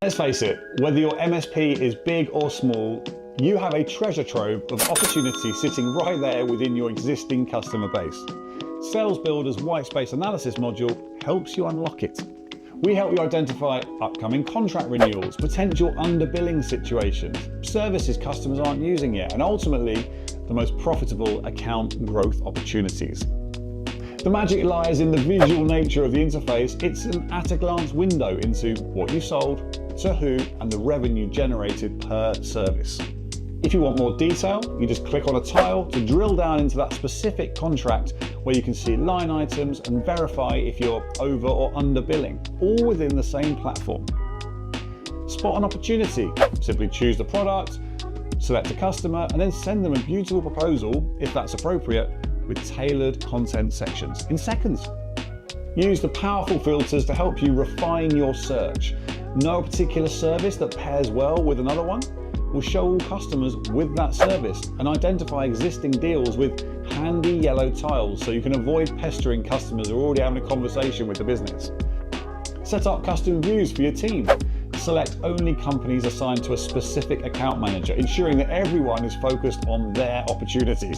Let's face it, whether your MSP is big or small, you have a treasure trove of opportunity sitting right there within your existing customer base. Salesbuildr's white space analysis module helps you unlock it. We help you identify upcoming contract renewals, potential underbilling situations, services customers aren't using yet, and ultimately, the most profitable account growth opportunities. The magic lies in the visual nature of the interface. It's an at-a-glance window into what you sold, to who, and the revenue generated per service. If you want more detail, you just click on a tile to drill down into that specific contract where you can see line items and verify if you're over or under billing, all within the same platform. Spot an opportunity, simply choose the product, select a customer, and then send them a beautiful proposal, if that's appropriate, with tailored content sections in seconds. Use the powerful filters to help you refine your search. Know a particular service that pairs well with another one? We'll show all customers with that service and identify existing deals with handy yellow tiles so you can avoid pestering customers who are already having a conversation with the business. Set up custom views for your team. Select only companies assigned to a specific account manager, ensuring that everyone is focused on their opportunities.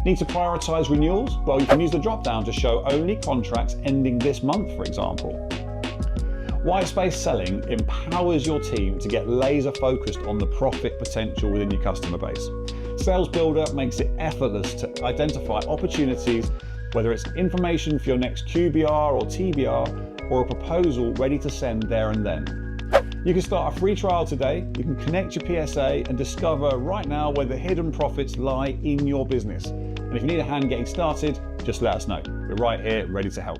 Need to prioritize renewals? Well, you can use the drop-down to show only contracts ending this month, for example. White space selling empowers your team to get laser focused on the profit potential within your customer base. Salesbuildr makes it effortless to identify opportunities, whether it's information for your next QBR or TBR, or a proposal ready to send there and then. You can start a free trial today. You can connect your PSA and discover right now where the hidden profits lie in your business. And if you need a hand getting started, just let us know. We're right here, ready to help.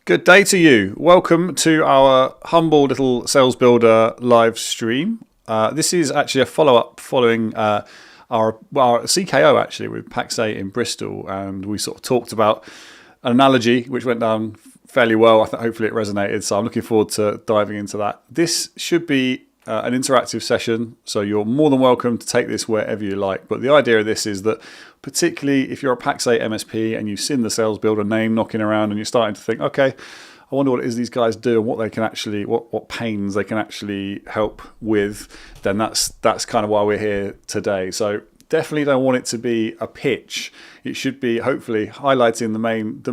Good day to you. Welcome to our humble little Salesbuildr live stream. This is actually a follow-up following our CKO actually with PAX 8 in Bristol, and we sort of talked about an analogy which went down fairly well. I think hopefully it resonated, so I'm looking forward to diving into that. This should be an interactive session, so you're more than welcome to take this wherever you like. But the idea of this is that, particularly if you're a PAX 8 MSP and you've seen the Salesbuildr name knocking around and you're starting to think, okay, I wonder what it is these guys do and what they can actually, what pains they can actually help with, then that's kind of why we're here today. So definitely don't want it to be a pitch. It should be hopefully highlighting the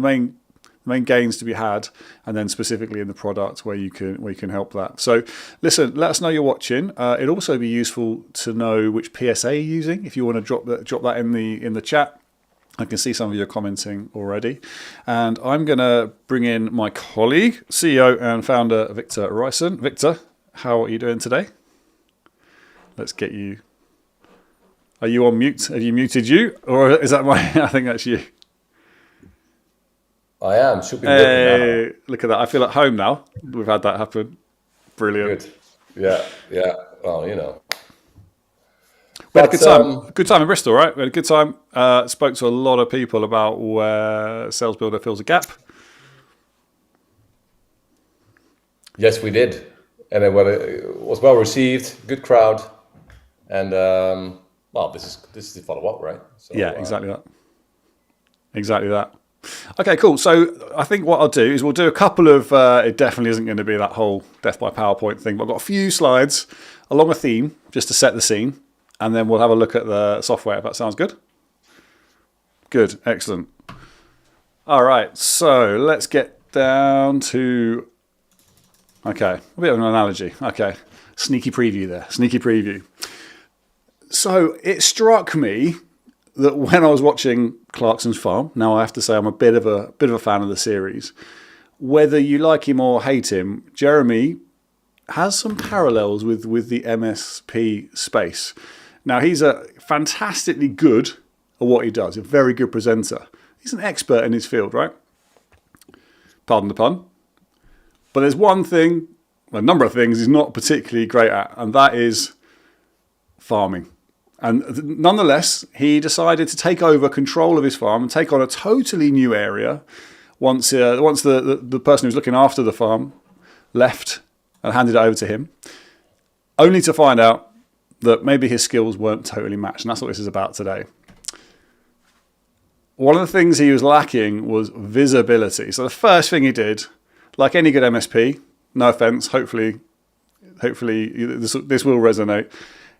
main gains to be had, and then specifically in the product where you can help that. So listen, let us know you're watching. It'd also be useful to know which PSA you're using. If you want to drop that in the chat, I can see some of you are commenting already. And I'm going to bring in my colleague, CEO and founder Victor Ryson. Victor, how are you doing today? Let's get you. Are you on mute? Have you muted you, or is that my? I think that's you. I am. Should be working now. Look at that. I feel at home now. We've had that happen. Brilliant. Good. Yeah. Well, you know. We had a good time. Good time in Bristol, right? We had a good time. Spoke to a lot of people about where Salesbuildr fills a gap. Yes, we did. And it was well received. Good crowd. And, well, this is the follow-up, right? So, yeah, exactly that. Exactly that. Okay, cool. So I think what I'll do is we'll do a couple of, it definitely isn't going to be that whole death by PowerPoint thing, but I've got a few slides along a theme just to set the scene, and then we'll have a look at the software, if that sounds good. Good, excellent. All right, so let's get down to, okay, a bit of an analogy. Okay, sneaky preview there, sneaky preview. So it struck me that when I was watching Clarkson's Farm, now I have to say I'm a bit of a fan of the series. Whether you like him or hate him, Jeremy has some parallels with the MSP space. Now he's a fantastically good at what he does, a very good presenter. He's an expert in his field, right? Pardon the pun. But there's one thing, a number of things he's not particularly great at, and that is farming. And nonetheless, he decided to take over control of his farm and take on a totally new area once the person who's looking after the farm left and handed it over to him, only to find out that maybe his skills weren't totally matched. And that's what this is about today. one of the things he was lacking was visibility. So the first thing he did, like any good MSP, no offense, hopefully this will resonate.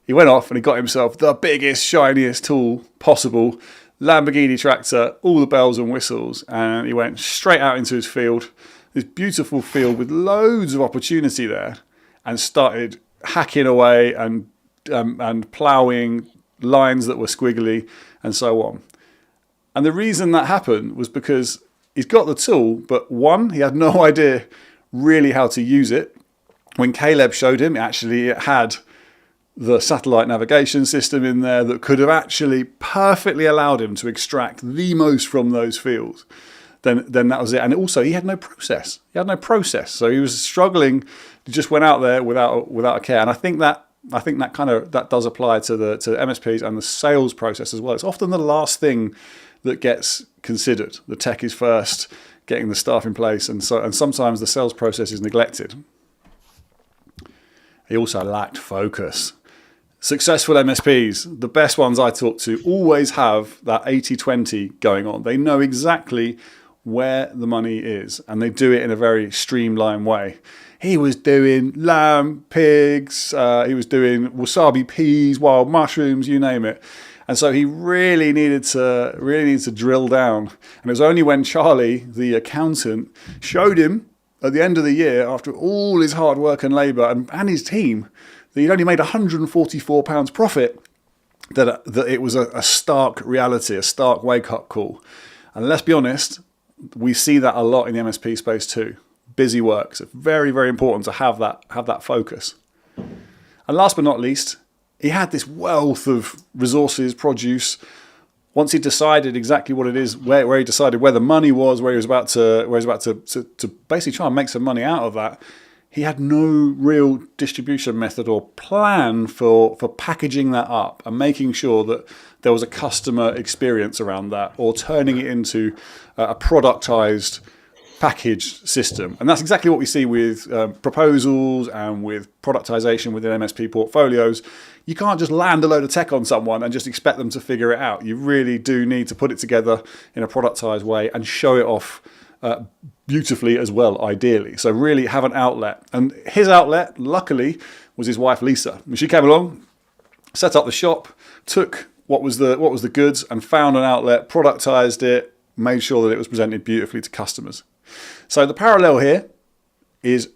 He went off and he got himself the biggest, shiniest tool possible, Lamborghini tractor, all the bells and whistles, and he went straight out into his field, this beautiful field with loads of opportunity there, and started hacking away and ploughing lines that were squiggly and so on. And the reason that happened was because he's got the tool, but one, he had no idea really how to use it. When Caleb showed him, it had the satellite navigation system in there that could have actually perfectly allowed him to extract the most from those fields. Then that was it. And also, he had no process. So he was struggling. He just went out there without a care. And I think that does apply to the MSPs and the sales process as well. It's often the last thing that gets considered. The tech is first, getting the staff in place, and sometimes the sales process is neglected. He also lacked focus. Successful MSPs, the best ones I talk to, always have that 80-20 going on. They know exactly where the money is, and they do it in a very streamlined way. He was doing lamb, pigs, he was doing wasabi peas, wild mushrooms, you name it. And so he really needed to drill down. And it was only when Charlie, the accountant, showed him at the end of the year, after all his hard work and labour and his team, that he'd only made £144 profit, that it was a stark reality, a stark wake-up call. And let's be honest, we see that a lot in the MSP space too. Busy work. So it's very, very important to have that focus. And last but not least, he had this wealth of resources, produce. Once he decided exactly what it is, where he decided where the money was, where he was about to basically try and make some money out of that, he had no real distribution method or plan for packaging that up and making sure that there was a customer experience around that, or turning it into a productized package system. And that's exactly what we see with proposals and with productization within MSP portfolios. You can't just land a load of tech on someone and just expect them to figure it out. You really do need to put it together in a productized way and show it off beautifully as well, ideally. So really have an outlet. And his outlet, luckily, was his wife, Lisa. When she came along, set up the shop, took what was the goods and found an outlet, productized it, made sure that it was presented beautifully to customers. So the parallel here is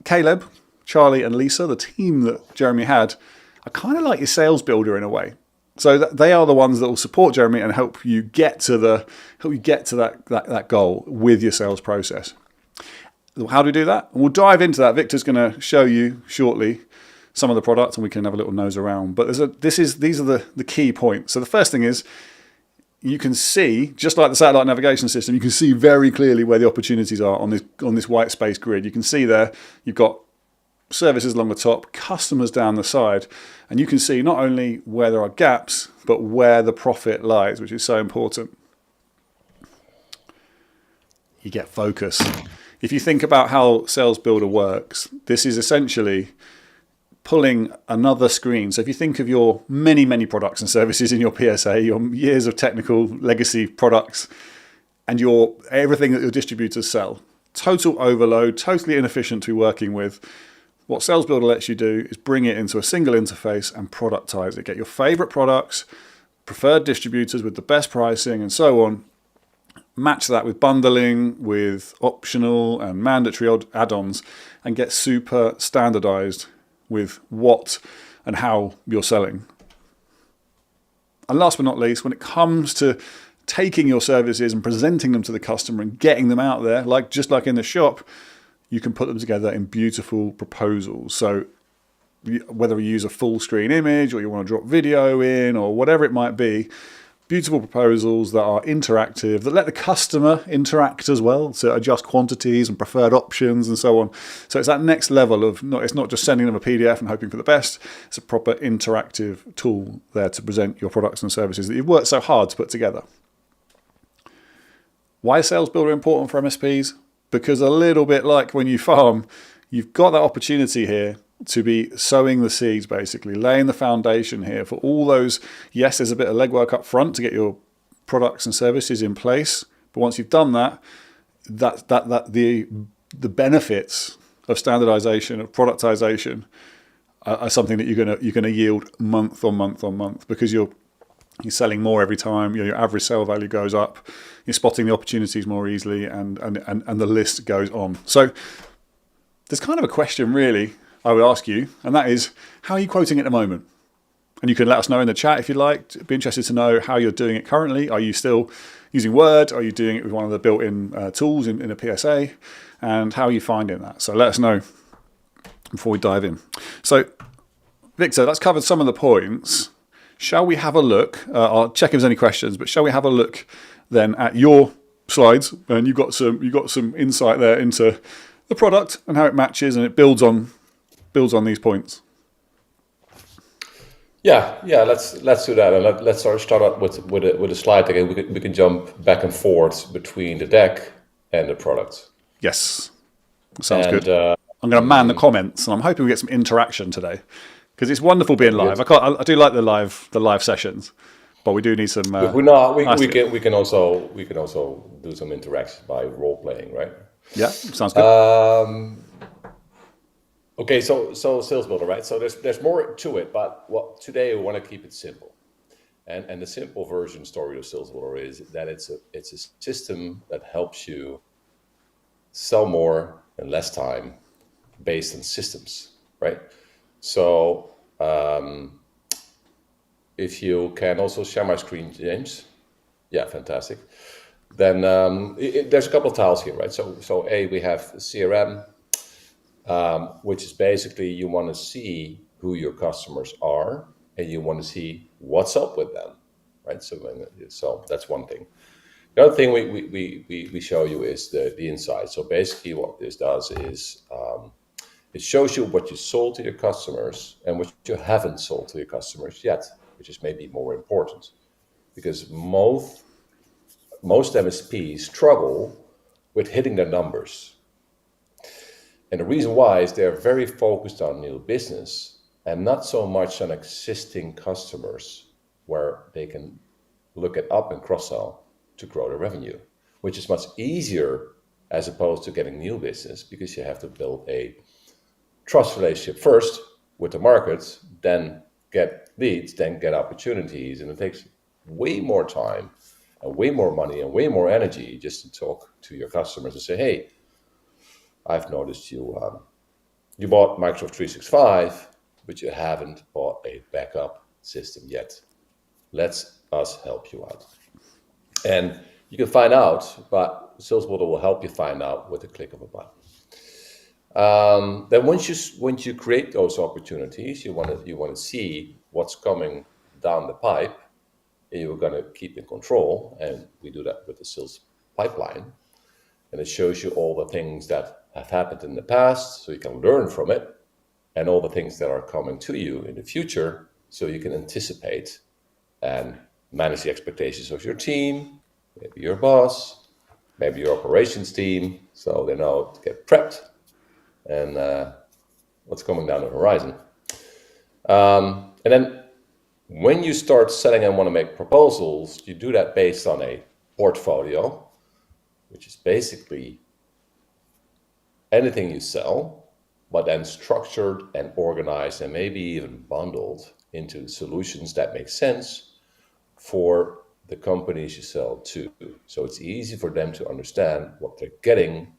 Caleb, Charlie and Lisa, the team that Jeremy had, are kind of like your Salesbuildr in a way. So they are the ones that will support Jeremy and help you get to that goal with your sales process. How do we do that? We'll dive into that. Victor's going to show you shortly some of the products, and we can have a little nose around. But these are the key points. So the first thing is, you can see, just like the satellite navigation system, you can see very clearly where the opportunities are on this white space grid. You can see there, you've got services along the top, customers down the side, and you can see not only where there are gaps, but where the profit lies, which is so important. You get focus. If you think about how Salesbuildr works, this is essentially pulling another screen. So if you think of your many, many products and services in your PSA, your years of technical legacy products, and everything that your distributors sell, total overload, totally inefficient to be working with. What Salesbuildr lets you do is bring it into a single interface and productize it. Get your favorite products, preferred distributors with the best pricing and so on. Match that with bundling, with optional and mandatory add-ons, and get super standardized with what and how you're selling. And last but not least, when it comes to taking your services and presenting them to the customer and getting them out there, just like in the shop, you can put them together in beautiful proposals. So whether you use a full screen image or you want to drop video in or whatever it might be, beautiful proposals that are interactive, that let the customer interact as well, to adjust quantities and preferred options and so on. So it's that next level of, it's not just sending them a PDF and hoping for the best, it's a proper interactive tool there to present your products and services that you've worked so hard to put together. Why is Salesbuildr important for MSPs? Because a little bit like when you farm, you've got that opportunity here to be sowing the seeds, basically, laying the foundation here for all those. Yes, there's a bit of legwork up front to get your products and services in place. But once you've done that, the benefits of standardization, of productization, are something that you're gonna yield month on month on month, because you're selling more every time. Your average sale value goes up. You're spotting the opportunities more easily, and the list goes on. So there's kind of a question really I would ask you, and that is, how are you quoting at the moment? And you can let us know in the chat if you'd like. Be interested to know how you're doing it currently. Are you still using Word? Are you doing it with one of the built-in tools in a PSA? And how are you finding that? So let us know before we dive in. So Victor, that's covered some of the points. Shall we have a look? I'll check if there's any questions, but shall we have a look then at your slides? And you've got some insight there into the product and how it matches, and it builds on these points. Yeah. Let's do that, and let's start out with a slide deck, and we can jump back and forth between the deck and the product. Yes, sounds good. I'm going to man the comments, and I'm hoping we get some interaction today, because it's wonderful being live. I do like the live sessions, but we do need some. We can also do some interaction by role playing, right? Yeah, sounds good. Okay, so Salesbuildr, right? So there's more to it, but today we want to keep it simple, and the simple version story of Salesbuildr is that it's a system that helps you sell more in less time based on systems, right? So if you can also share my screen, James, yeah, fantastic. Then there's a couple of tiles here, right? So we have CRM. Which is basically, you want to see who your customers are, and you want to see what's up with them, right? So that's one thing. The other thing we show you is the insight. So basically what this does is it shows you what you sold to your customers and what you haven't sold to your customers yet, which is maybe more important, because most MSPs struggle with hitting their numbers. And the reason why is they're very focused on new business and not so much on existing customers, where they can look at up and cross-sell to grow their revenue, which is much easier as opposed to getting new business, because you have to build a trust relationship first with the market, then get leads, then get opportunities. And it takes way more time and way more money and way more energy just to talk to your customers and say, hey, I've noticed you bought Microsoft 365, but you haven't bought a backup system yet. Let's us help you out. And you can find out, but Salesbuildr will help you find out with a click of a button. Then once you create those opportunities, you want to see what's coming down the pipe, and you're going to keep in control. And we do that with the sales pipeline. And it shows you all the things that have happened in the past, so you can learn from it, and all the things that are coming to you in the future, so you can anticipate and manage the expectations of your team, maybe your boss, maybe your operations team, so they know to get prepped and what's coming down the horizon. And then when you start selling and want to make proposals, you do that based on a portfolio, which is basically anything you sell, but then structured and organized and maybe even bundled into solutions that make sense for the companies you sell to. So it's easy for them to understand what they're getting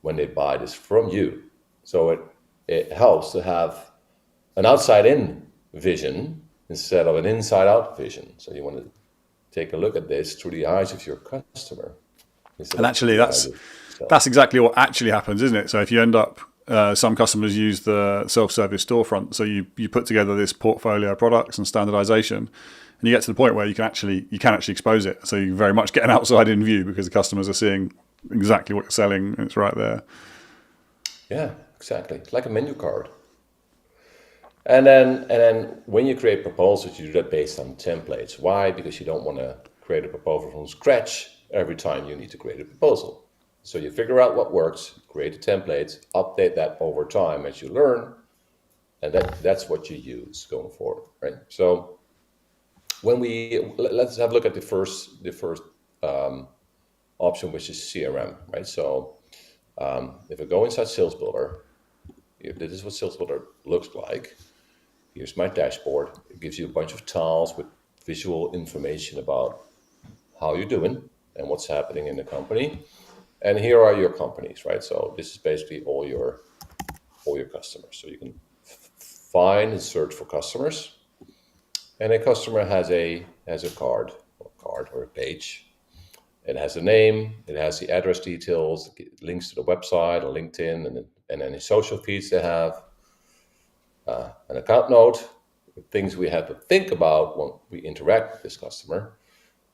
when they buy this from you. So it helps to have an outside-in vision instead of an inside-out vision. So you want to take a look at this through the eyes of your customer. And actually, that's exactly what actually happens, isn't it? So if you end up, some customers use the self-service storefront. So you put together this portfolio of products and standardization, and you get to the point where you can actually expose it. So you very much get an outside-in view, because the customers are seeing exactly what you're selling, and it's right there. Yeah, exactly. It's like a menu card. And then when you create proposals, you do that based on templates. Why? Because you don't want to create a proposal from scratch every time you need to create a proposal. So you figure out what works, create a template, update that over time as you learn, and that's what you use going forward, right? So let's have a look at the first option, which is CRM, right? So if I go inside Salesbuildr, this is what Salesbuildr looks like. Here's my dashboard. It gives you a bunch of tiles with visual information about how you're doing and what's happening in the company. And here are your companies, right? So this is basically all your customers. So you can find and search for customers. And a customer has a card or a page. It has a name, it has the address details, links to the website or LinkedIn, and any social feeds they have, an account note, things we have to think about when we interact with this customer.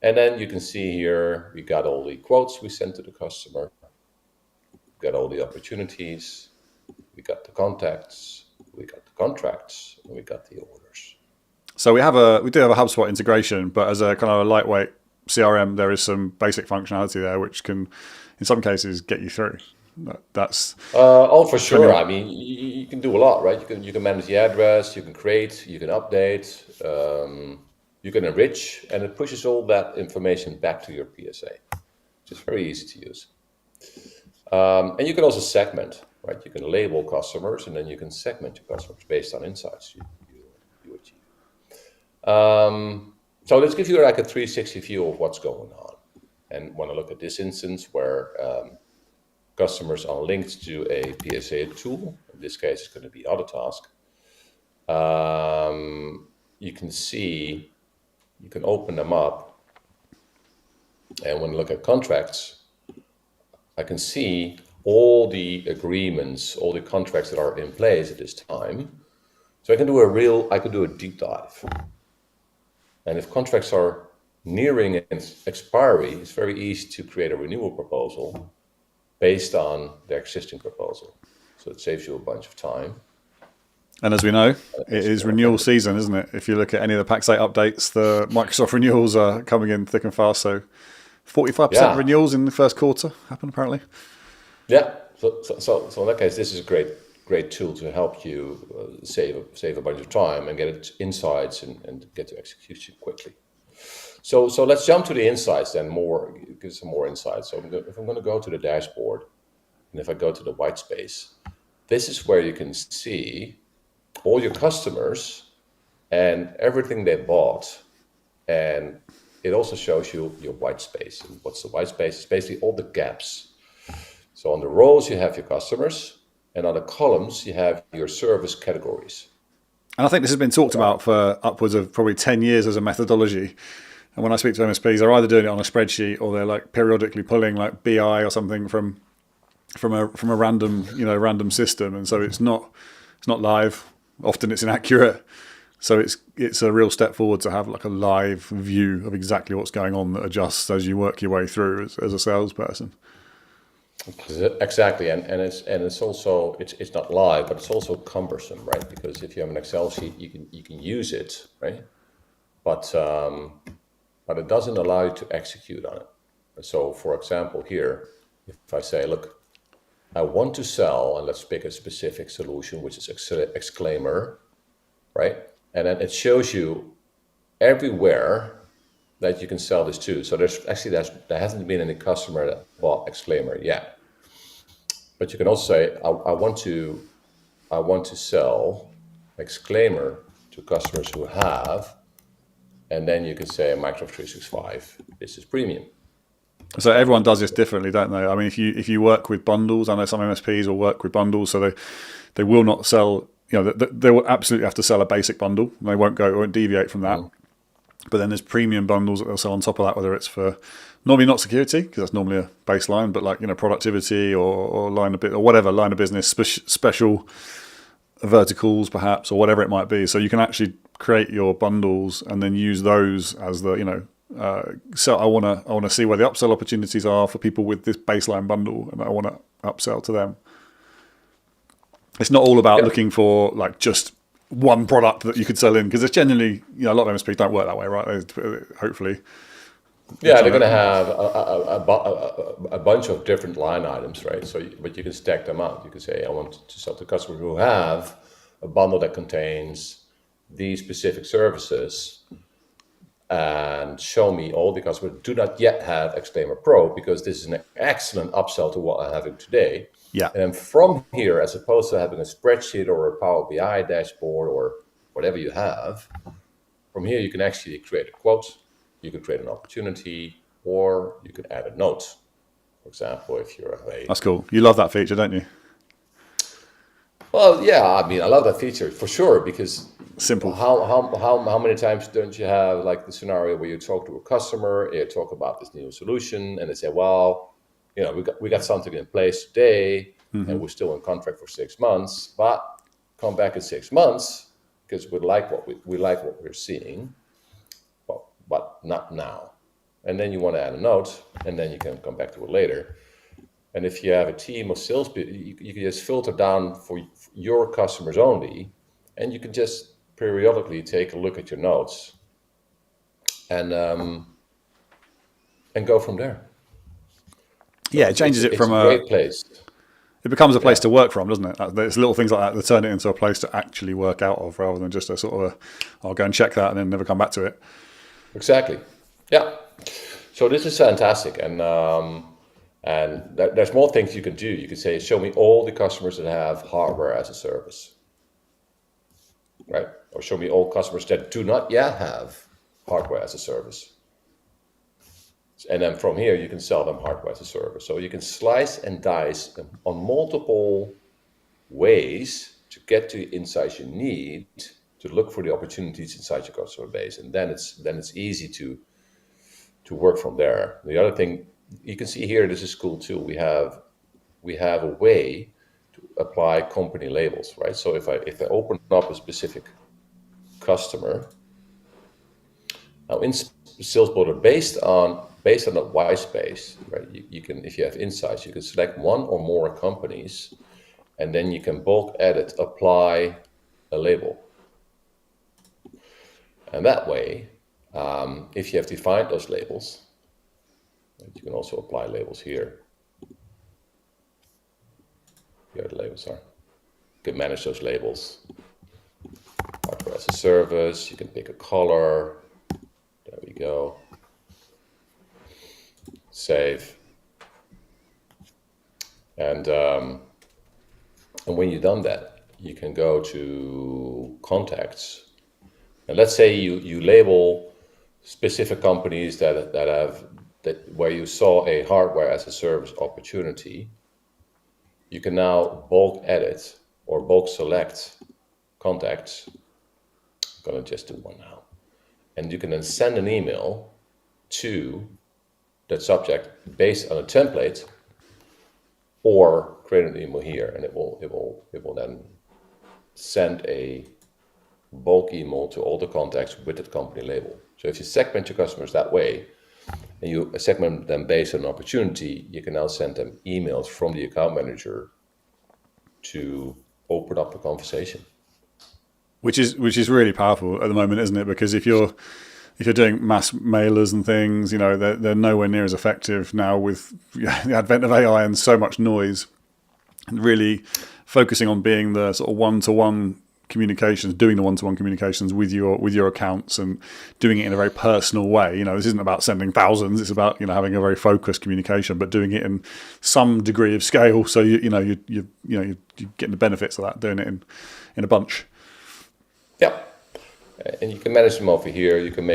And then you can see here, we got all the quotes we sent to the customer, we got all the opportunities, we got the contacts, we got the contracts, and we got the orders. So we do have a HubSpot integration, but as a kind of a lightweight CRM, there is some basic functionality there which can, in some cases, get you through. That's for sure. I mean, you can do a lot, right? You can manage the address, you can create, you can update, you can enrich, and it pushes all that information back to your PSA. It's very easy to use. And you can also segment, right? You can label customers, and then you can segment your customers based on insights you achieve. So let's give you like a 360 view of what's going on. And when I look at this instance where customers are linked to a PSA tool, in this case it's going to be Autotask, you can see, you can open them up. And when I look at contracts, I can see all the agreements, all the contracts that are in place at this time. So I can do a deep dive. And if contracts are nearing expiry, it's very easy to create a renewal proposal based on the existing proposal. So it saves you a bunch of time. And as we know, it is renewal season, isn't it? If you look at any of the Pax 8 updates, the Microsoft renewals are coming in thick and fast. So 45% of renewals in the first quarter happen, apparently. Yeah. So in that case, this is a great tool to help you save a bunch of time and get insights and get to execution quickly. So let's jump to the insights then, give some more insights. So if I'm going to go to the dashboard, and if I go to the white space, this is where you can see all your customers and everything they bought. And it also shows you your white space. And what's the white space? It's basically all the gaps. So on the rows, you have your customers, and on the columns, you have your service categories. And I think this has been talked about for upwards of probably 10 years as a methodology. And when I speak to MSPs, they're either doing it on a spreadsheet or they're like periodically pulling like BI or something from a random system. And so it's not live. Often it's inaccurate. So it's a real step forward to have like a live view of exactly what's going on that adjusts as you work your way through as a salesperson. Exactly, and it's also it's not live, but it's also cumbersome, right? Because if you have an Excel sheet, you can use it, right? But it doesn't allow you to execute on it. So, for example, here, if I say, look, I want to sell, and let's pick a specific solution, which is Exclaimer, right? And then it shows you everywhere that you can sell this to. So there hasn't been any customer that bought Exclaimer yet. But you can also say, I want to sell Exclaimer to customers who have, and then you can say Microsoft 365, this is premium. So everyone does this differently, don't they? I mean, if you work with bundles, I know some MSPs will work with bundles, so they will not sell. They will absolutely have to sell a basic bundle. They won't deviate from that. But then there's premium bundles that they'll sell on top of that, whether it's for normally not security, because that's normally a baseline, but like productivity or line of line of business, special verticals perhaps, or whatever it might be. So you can actually create your bundles and then use those as the so I want to see where the upsell opportunities are for people with this baseline bundle, and I want to upsell to them. It's not all about looking for like just one product that you could sell in, because it's generally, a lot of MSPs don't work that way, right? Hopefully. Yeah, they're going to have a bunch of different line items, right? But you can stack them up. You can say, I want to sell to customers who have a bundle that contains these specific services. and show me all the customers that do not yet have Exclaimer Pro, because this is an excellent upsell to what I'm having today. Yeah. And from here, as opposed to having a spreadsheet or a Power BI dashboard or whatever you have, from here you can actually create a quote, you can create an opportunity, or you can add a note. For example, if you're That's cool. You love that feature, don't you? Well, yeah, I mean, I love that feature for sure, because Simple. How many times don't you have like the scenario where you talk to a customer, you talk about this new solution, and they say, well, we got something in place today, and we're still in contract for 6 months, but come back in 6 months because we like what we're seeing, but not now. And then you want to add a note, and then you can come back to it later. And if you have a team of salespeople, you can just filter down for your customers only, and you can just periodically take a look at your notes and go from there. So yeah, it changes it from a great place. It becomes a place to work from, doesn't it? There's little things like that that turn it into a place to actually work out of, rather than just a sort of I'll go and check that and then never come back to it. Exactly. Yeah. So this is fantastic, and there's more things you can do. You can say, show me all the customers that have hardware as a service, right? Or show me all customers that do not yet have hardware as a service. And then from here, you can sell them hardware as a service. So you can slice and dice on multiple ways to get to the insights you need to look for the opportunities inside your customer base. And then it's easy to work from there. The other thing you can see here, this is cool too. We have a way to apply company labels, right? So if I open up a specific customer, now in Salesbuildr, based on that white space, right? You can, if you have insights, you can select one or more companies, and then you can bulk edit, apply a label. And that way, if you have defined those labels, you can also apply labels here. Here the labels are. You can manage those labels. Hardware as a service, you can pick a color. There we go. Save. And when you've done that, you can go to contacts. And let's say you label specific companies that where you saw a hardware as a service opportunity. You can now bulk edit or bulk select contacts. I'm going to just do one now. And you can then send an email to that subject based on a template, or create an email here, and it will then send a bulk email to all the contacts with that company label. So if you segment your customers that way, and you segment them based on an opportunity, you can now send them emails from the account manager to open up a conversation. Which is really powerful at the moment, isn't it? Because if you're doing mass mailers and things, they're nowhere near as effective now with the advent of AI and so much noise. And really focusing on being the sort of one-to-one communications, doing the one-to-one communications with your accounts and doing it in a very personal way. This isn't about sending thousands. It's about having a very focused communication, but doing it in some degree of scale. So you're getting the benefits of that, doing it in a bunch. Yeah. And you can manage them over here. You can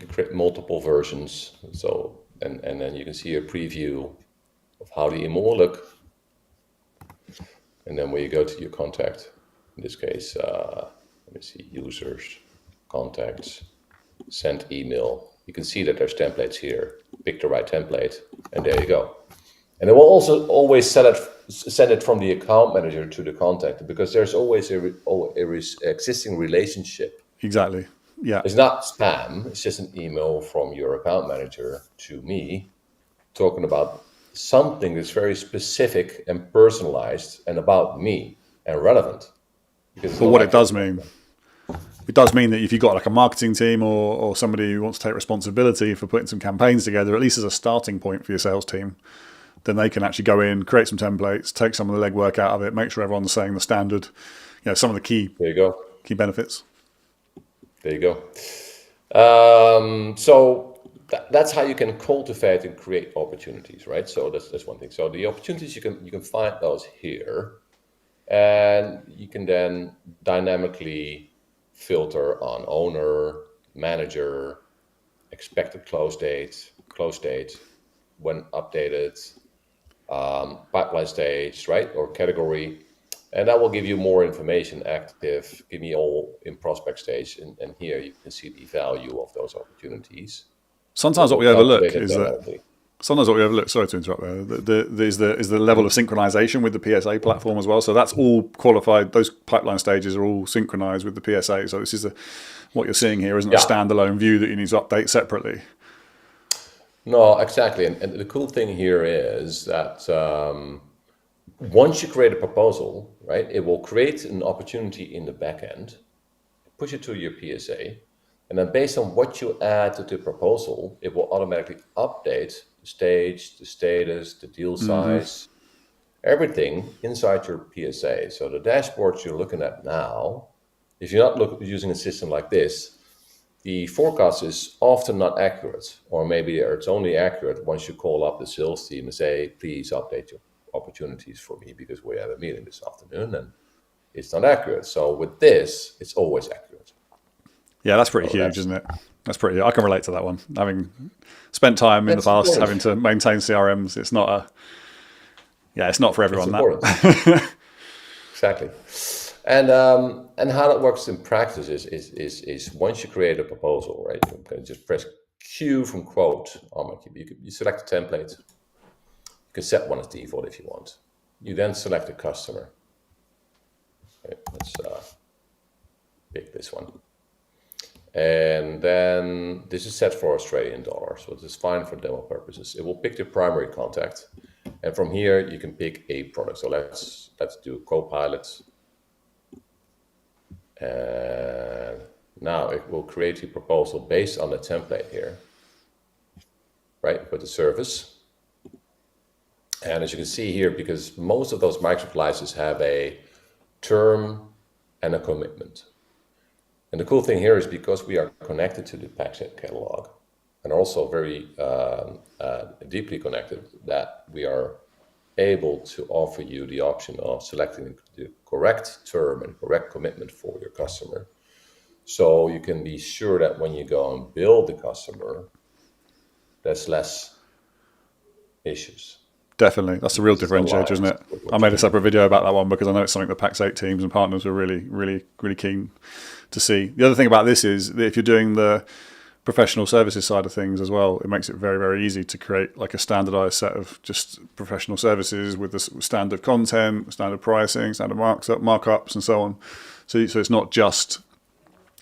create multiple versions. So and then you can see a preview of how the email will look. And then when you go to your contact, in this case, let me see, users, contacts, send email. You can see that there's templates here. Pick the right template, and there you go. And it will also always send it from the account manager to the contact, because there's always a existing relationship. Exactly. Yeah. It's not spam. It's just an email from your account manager to me, talking about something that's very specific and personalized and about me and relevant. But what it does mean that if you've got like a marketing team or somebody who wants to take responsibility for putting some campaigns together, at least as a starting point for your sales team, then they can actually go in, create some templates, take some of the legwork out of it, make sure everyone's saying the standard, some of the key benefits. There you go. So that's how you can cultivate and create opportunities, right? So that's one thing. So the opportunities you can find those here, and you can then dynamically filter on owner, manager, expected close date, when updated, pipeline stage, right, or category, and that will give you more information. Active, give me all in prospect stage, and here you can see the value of those opportunities. It Sometimes what will we overlook calculate it is that dynamically. sometimes what we overlook. Sorry to interrupt there. Is the level of synchronization with the PSA platform as well. So that's all qualified. Those pipeline stages are all synchronized with the PSA. So this is what you're seeing here isn't a Yeah. standalone view that you need to update separately. No, exactly. And the cool thing here is that once you create a proposal, right, it will create an opportunity in the back end, push it to your PSA, and then based on what you add to the proposal, it will automatically update the stage, the status, the deal size, everything inside your PSA. So the dashboards you're looking at now, if you're not using a system like this, the forecast is often not accurate, or maybe it's only accurate once you call up the sales team and say, please update your opportunities for me because we have a meeting this afternoon, and it's not accurate. So with this, it's always accurate. Yeah, that's pretty So huge, isn't it? That's pretty. I can relate to that one. Having spent time in the that's past important. having to maintain CRMs, it's not a. Yeah, it's not for It's everyone. important. That. Exactly. And how that works in practice is once you create a proposal, right? You can just press Q from quote on my keyboard. You select a template. You can set one as default if you want. You then select a customer. Okay, let's pick this one. And then this is set for Australian dollars, so this is fine for demo purposes. It will pick the primary contact, and from here you can pick a product. So let's do Copilot, and now it will create a proposal based on the template here, right, with the service. And as you can see here, because most of those Microsoft licenses have a term and a commitment. And the cool thing here is because we are connected to the PaxSafe catalog and also very deeply connected, that we are able to offer you the option of selecting the correct term and correct commitment for your customer. So you can be sure that when you go and build the customer, there's less issues. Definitely, that's a real This differentiator, isn't aligns it? with I what made you a separate need. video about that one because I know it's something the PAX8 teams and partners were really keen to see. The other thing about this is that if you're doing the professional services side of things as well, it makes it very easy to create like a standardized set of just professional services with the standard content, standard pricing, standard markups, and so on. So it's not just,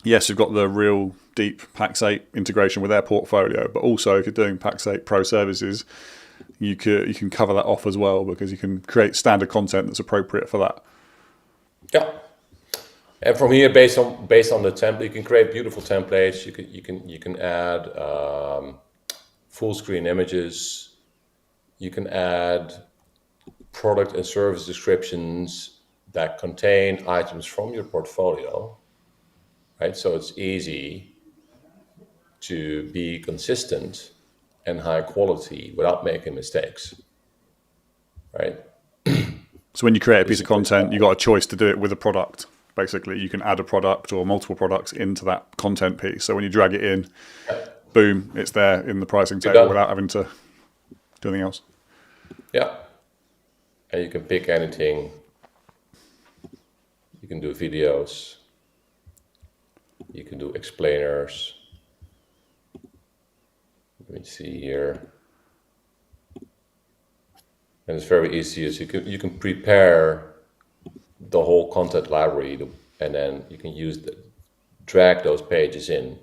yes, you've got the real deep PAX8 integration with their portfolio, but also if you're doing PAX8 Pro services, you can cover that off as well because you can create standard content that's appropriate for that. Yeah. And from here, based on the template, you can create beautiful templates. You can add full screen images. You can add product and service descriptions that contain items from your portfolio, right? So it's easy to be consistent and high quality without making mistakes, right? So when you create a This piece is of pretty content, you powerful. got a choice to do it with a product. Basically, you can add a product or multiple products into that content piece. So when you drag it in, boom, it's there in the pricing You're table done. without having to do anything else. Yeah. And you can pick anything. You can do videos. You can do explainers. Let me see here. And it's very easy. As you can prepare the whole content library, and then you can drag those pages in.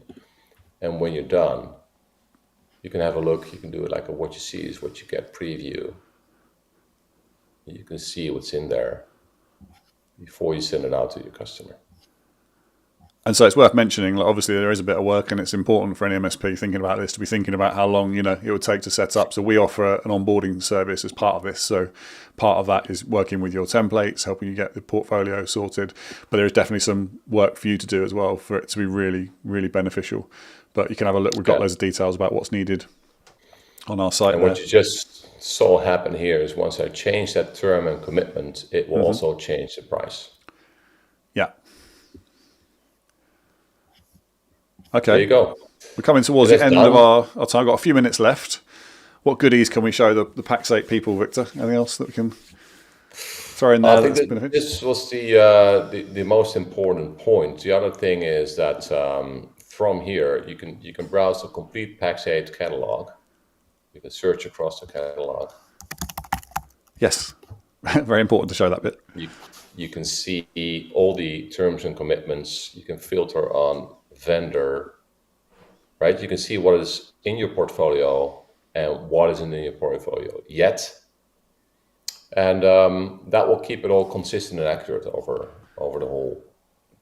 And when you're done, you can have a look. You can do it like a what you see is what you get preview. You can see what's in there before you send it out to your customer. And so it's worth mentioning, like, obviously there is a bit of work, and it's important for any MSP thinking about this to be thinking about how long, it would take to set up. So we offer an onboarding service as part of this. So part of that is working with your templates, helping you get the portfolio sorted. But there is definitely some work for you to do as well for it to be really, really beneficial. But you can have a look. We've got loads of details about what's needed on our site. And what you just saw happen here is once I change that term and commitment, it will also change the price. Yeah. Okay. There you go. We're coming towards the end of our time. I've got a few minutes left. What goodies can we show the Pax8 people, Victor? Anything else that we can throw in there? I think that this was the most important point. The other thing is that from here you can browse the complete Pax8 catalog. You can search across the catalog. Yes, very important to show that bit. You can see all the terms and commitments. You can filter on vendor, right? You can see what is in your portfolio and what isn't in your portfolio yet. And that will keep it all consistent and accurate over the whole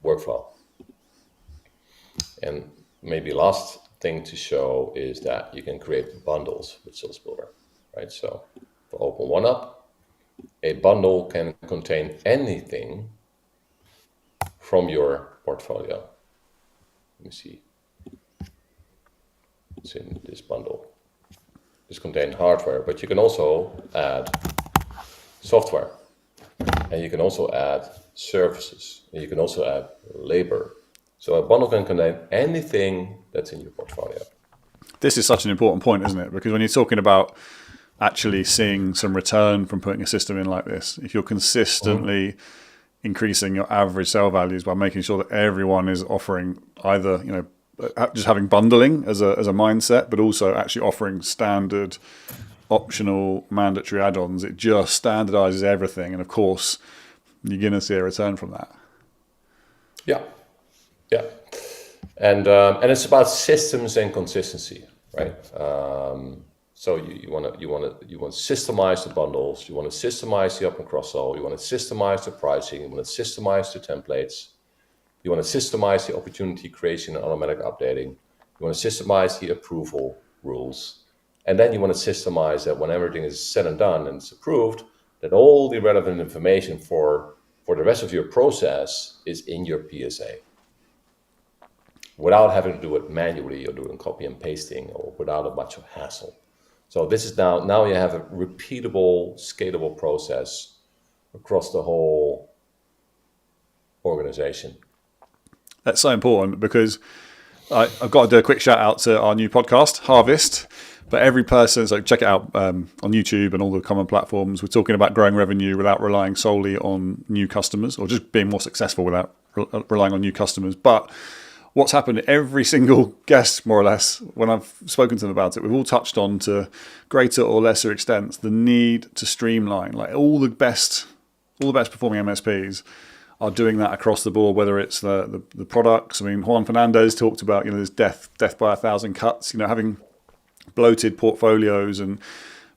workflow. And maybe last thing to show is that you can create bundles with Salesbuildr, right? So if I open one up, a bundle can contain anything from your portfolio. Let me see. It's in this bundle. This contains hardware, but you can also add software, and you can also add services, and you can also add labor. So a bundle can contain anything that's in your portfolio. This is such an important point, isn't it? Because when you're talking about actually seeing some return from putting a system in like this, if you're consistently increasing your average sale values by making sure that everyone is offering either, just having bundling as a mindset, but also actually offering standard, optional, mandatory add-ons, it just standardizes everything. And of course, you're going to see a return from that. Yeah. And it's about systems and consistency, right? So you want to systemize the bundles, you want to systemize the up and cross sell, you want to systemize the pricing, you want to systemize the templates, you want to systemize the opportunity creation and automatic updating, you want to systemize the approval rules, and then you want to systemize that when everything is said and done and it's approved, that all the relevant information for the rest of your process is in your PSA, without having to do it manually or doing copy and pasting or without a bunch of hassle. So this is now you have a repeatable, scalable process across the whole organization. That's so important because I've got to do a quick shout out to our new podcast, Harvest. But every person, so check it out on YouTube and all the common platforms. We're talking about growing revenue without relying solely on new customers, or just being more successful without relying on new customers. But what's happened, every single guest, more or less, when I've spoken to them about it, we've all touched on to greater or lesser extents the need to streamline. Like all the best performing MSPs are doing that across the board, whether it's the products. I mean, Juan Fernandez talked about, there's death by 1,000 cuts, having bloated portfolios and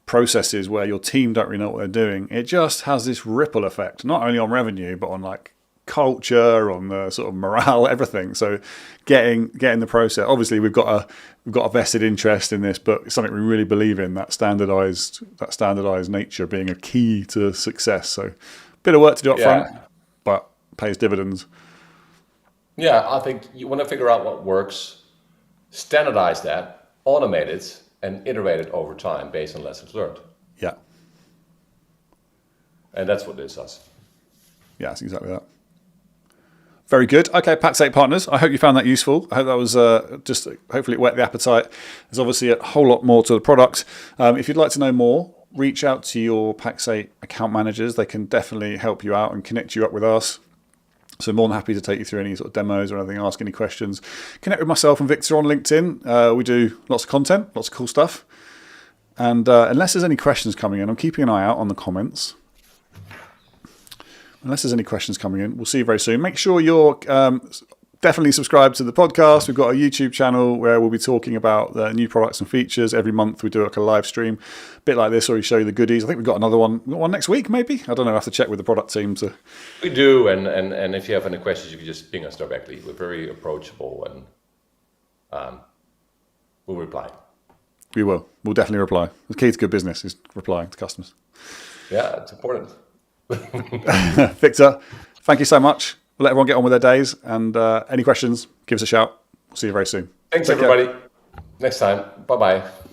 processes where your team don't really know what they're doing. It just has this ripple effect, not only on revenue, but on like culture, on the sort of morale, everything. So getting the process. Obviously, we've got a vested interest in this, but it's something we really believe in, that standardized nature being a key to success. So a bit of work to do up front, but pays dividends. Yeah, I think you want to figure out what works, standardize that, automate it, and iterate it over time based on lessons learned. Yeah. And that's what this does. Yeah, that's exactly that. Very good. Okay, Pax8 partners, I hope you found that useful. I hope that was hopefully it whet the appetite. There's obviously a whole lot more to the product. If you'd like to know more, reach out to your Pax8 account managers. They can definitely help you out and connect you up with us. So more than happy to take you through any sort of demos or anything, ask any questions. Connect with myself and Victor on LinkedIn. We do lots of content, lots of cool stuff. And unless there's any questions coming in, I'm keeping an eye out on the comments. Unless there's any questions coming in, we'll see you very soon. Make sure you're definitely subscribe to the podcast. We've got a YouTube channel where we'll be talking about the new products and features. Every month we do like a live stream, a bit like this, where we show you the goodies. I think we've got another one. We've got one next week, maybe. I don't know. I have to check with the product team. We do, and if you have any questions, you can just ping us directly. We're very approachable, and we'll reply. We will. We'll definitely reply. The key to good business is replying to customers. Yeah, it's important. Victor, thank you so much. We'll let everyone get on with their days. And any questions, give us a shout. We'll see you very soon. Thanks, Take everybody. care. Next time. Bye-bye.